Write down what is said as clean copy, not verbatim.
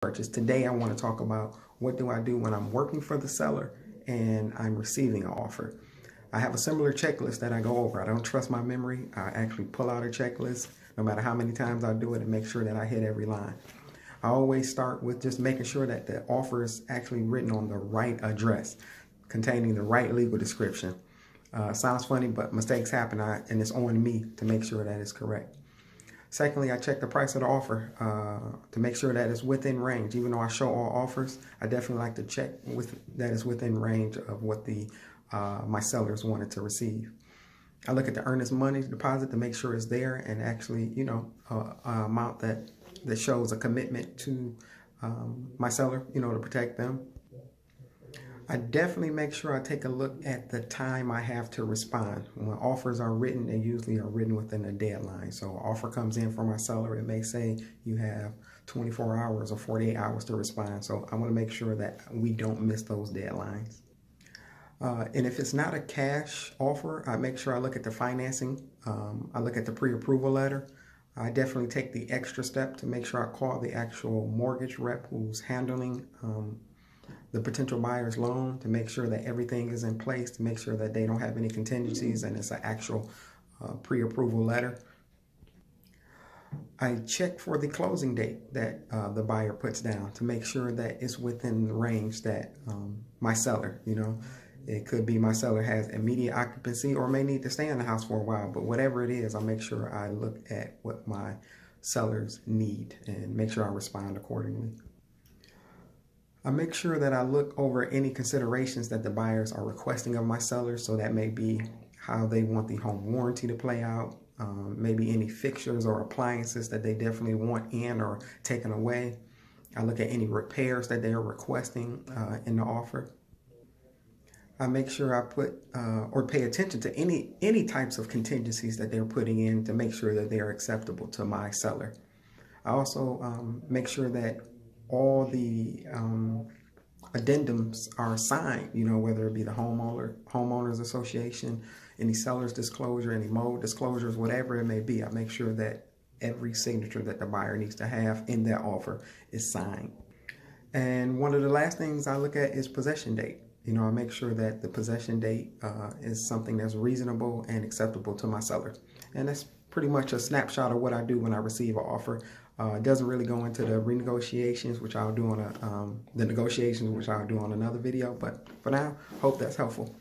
purchase. Today I want to talk about what do I do when I'm working for the seller and I'm receiving an offer. I have a similar checklist that I go over. I don't trust my memory. I actually pull out a checklist no matter how many times I do it and make sure that I hit every line. I always start with just making sure that the offer is actually written on the right address, containing the right legal description. Sounds funny, but mistakes happen, and it's on me to make sure that it's correct. Secondly, I check the price of the offer to make sure that it's within range. Even though I show all offers, I definitely like to check that it's within range of what my sellers wanted to receive. I look at the earnest money deposit to make sure it's there and actually, an amount that shows a commitment to my seller, to protect them. I definitely make sure I take a look at the time I have to respond. When offers are written, they usually are written within a deadline. So an offer comes in from my seller, it may say you have 24 hours or 48 hours to respond. So I want to make sure that we don't miss those deadlines. And if it's not a cash offer, I make sure I look at the financing. I look at the pre-approval letter. I definitely take the extra step to make sure I call the actual mortgage rep who's handling the potential buyer's loan to make sure that everything is in place, to make sure that they don't have any contingencies and it's an actual pre-approval letter. I check for the closing date that the buyer puts down to make sure that it's within the range that my seller, it could be my seller has immediate occupancy or may need to stay in the house for a while, but whatever it is, I make sure I look at what my sellers need and make sure I respond accordingly. I make sure that I look over any considerations that the buyers are requesting of my sellers. So that may be how they want the home warranty to play out, maybe any fixtures or appliances that they definitely want in or taken away. I look at any repairs that they are requesting in the offer. I make sure I put or pay attention to any types of contingencies that they're putting in to make sure that they are acceptable to my seller. I also make sure that all the addendums are signed, whether it be the homeowners association, any seller's disclosure, any mold disclosures, whatever it may be. I make sure that every signature that the buyer needs to have in that offer is signed. And one of the last things I look at is possession date. I make sure that the possession date is something that's reasonable and acceptable to my seller. And that's pretty much a snapshot of what I do when I receive an offer. It doesn't really go into the renegotiations, which I'll do on the negotiations, which I'll do on another video. But for now, hope that's helpful.